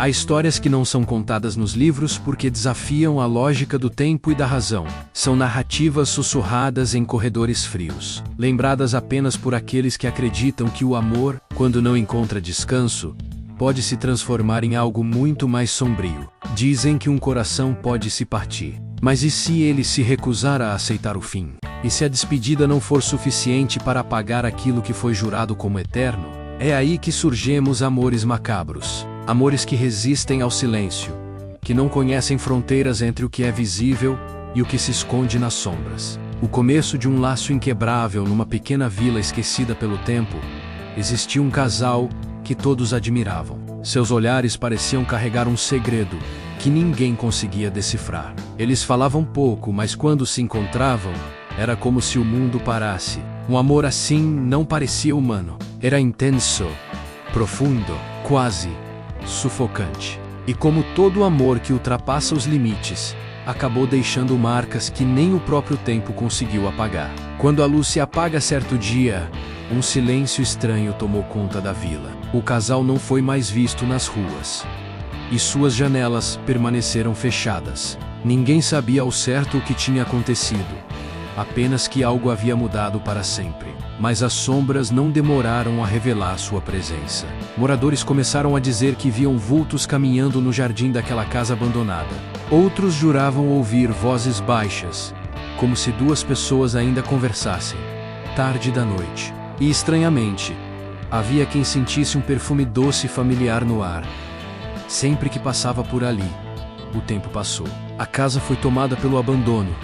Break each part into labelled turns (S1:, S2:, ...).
S1: Há histórias que não são contadas nos livros porque desafiam a lógica do tempo e da razão. São narrativas sussurradas em corredores frios, lembradas apenas por aqueles que acreditam que o amor, quando não encontra descanso, pode se transformar em algo muito mais sombrio. Dizem que um coração pode se partir. Mas e se ele se recusar a aceitar o fim? E se a despedida não for suficiente para apagar aquilo que foi jurado como eterno? É aí que surgem amores macabros. Amores que resistem ao silêncio, que não conhecem fronteiras entre o que é visível e o que se esconde nas sombras. O começo de um laço inquebrável numa pequena vila esquecida pelo tempo. Existia um casal que todos admiravam. Seus olhares pareciam carregar um segredo que ninguém conseguia decifrar. Eles falavam pouco, mas quando se encontravam, era como se o mundo parasse. Um amor assim não parecia humano. Era intenso, profundo, quase sufocante. E como todo amor que ultrapassa os limites, acabou deixando marcas que nem o próprio tempo conseguiu apagar. Quando a luz se apaga certo dia, um silêncio estranho tomou conta da vila. O casal não foi mais visto nas ruas, e suas janelas permaneceram fechadas. Ninguém sabia ao certo o que tinha acontecido, apenas que algo havia mudado para sempre. Mas as sombras não demoraram a revelar sua presença. Moradores começaram a dizer que viam vultos caminhando no jardim daquela casa abandonada. Outros juravam ouvir vozes baixas, como se duas pessoas ainda conversassem, tarde da noite. E estranhamente, havia quem sentisse um perfume doce e familiar no ar. Sempre que passava por ali, o tempo passou. A casa foi tomada pelo abandono,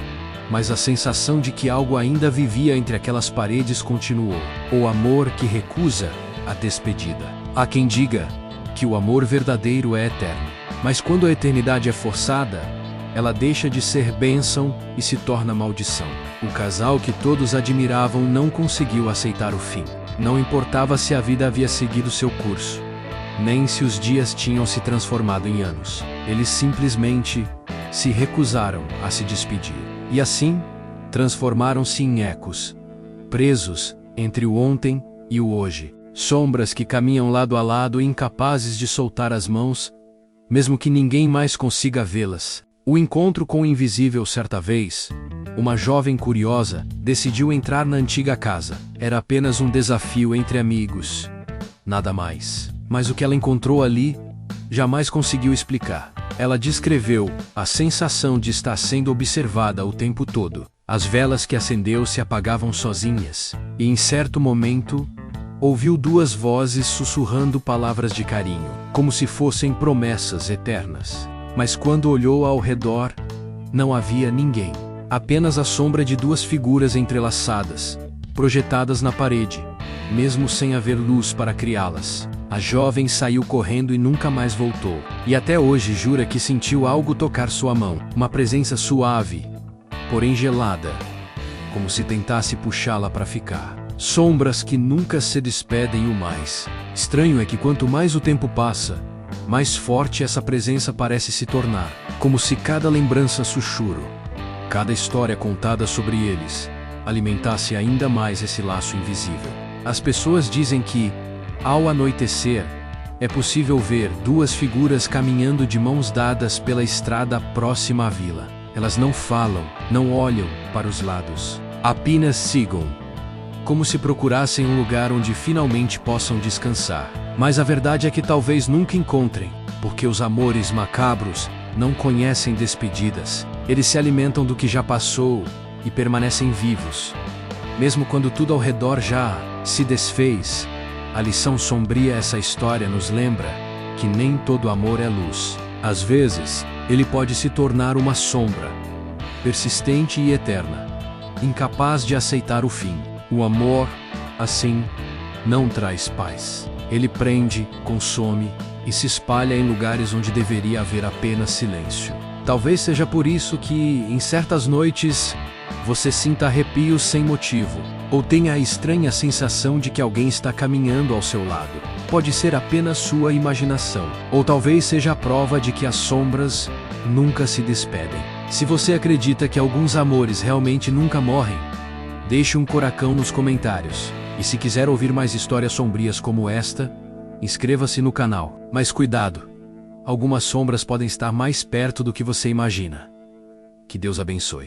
S1: mas a sensação de que algo ainda vivia entre aquelas paredes continuou. O amor que recusa a despedida. Há quem diga que o amor verdadeiro é eterno, mas quando a eternidade é forçada, ela deixa de ser bênção e se torna maldição. O casal que todos admiravam não conseguiu aceitar o fim. Não importava se a vida havia seguido seu curso, nem se os dias tinham se transformado em anos. Eles simplesmente se recusaram a se despedir. E assim, transformaram-se em ecos, presos entre o ontem e o hoje. Sombras que caminham lado a lado e incapazes de soltar as mãos, mesmo que ninguém mais consiga vê-las. O encontro com o invisível certa vez, uma jovem curiosa decidiu entrar na antiga casa. Era apenas um desafio entre amigos, nada mais. Mas o que ela encontrou ali, jamais conseguiu explicar. Ela descreveu a sensação de estar sendo observada o tempo todo. As velas que acendeu se apagavam sozinhas, e em certo momento, ouviu duas vozes sussurrando palavras de carinho, como se fossem promessas eternas. Mas quando olhou ao redor, não havia ninguém. Apenas a sombra de duas figuras entrelaçadas, projetadas na parede, mesmo sem haver luz para criá-las. A jovem saiu correndo e nunca mais voltou. E até hoje jura que sentiu algo tocar sua mão. Uma presença suave, porém gelada, como se tentasse puxá-la para ficar. Sombras que nunca se despedem. O mais estranho é que quanto mais o tempo passa, mais forte essa presença parece se tornar. Como se cada lembrança sussurro, cada história contada sobre eles, alimentasse ainda mais esse laço invisível. As pessoas dizem que, ao anoitecer, é possível ver duas figuras caminhando de mãos dadas pela estrada próxima à vila. Elas não falam, não olham para os lados. Apenas sigam, como se procurassem um lugar onde finalmente possam descansar. Mas a verdade é que talvez nunca encontrem, porque os amores macabros não conhecem despedidas. Eles se alimentam do que já passou e permanecem vivos. Mesmo quando tudo ao redor já se desfez, a lição sombria essa história nos lembra que nem todo amor é luz. Às vezes, ele pode se tornar uma sombra, persistente e eterna, incapaz de aceitar o fim. O amor, assim, não traz paz. Ele prende, consome e se espalha em lugares onde deveria haver apenas silêncio. Talvez seja por isso que, em certas noites, você sinta arrepios sem motivo, ou tenha a estranha sensação de que alguém está caminhando ao seu lado. Pode ser apenas sua imaginação, ou talvez seja a prova de que as sombras nunca se despedem. Se você acredita que alguns amores realmente nunca morrem, deixe um coração nos comentários. E se quiser ouvir mais histórias sombrias como esta, inscreva-se no canal. Mas cuidado! algumas sombras podem estar mais perto do que você imagina. Que Deus abençoe.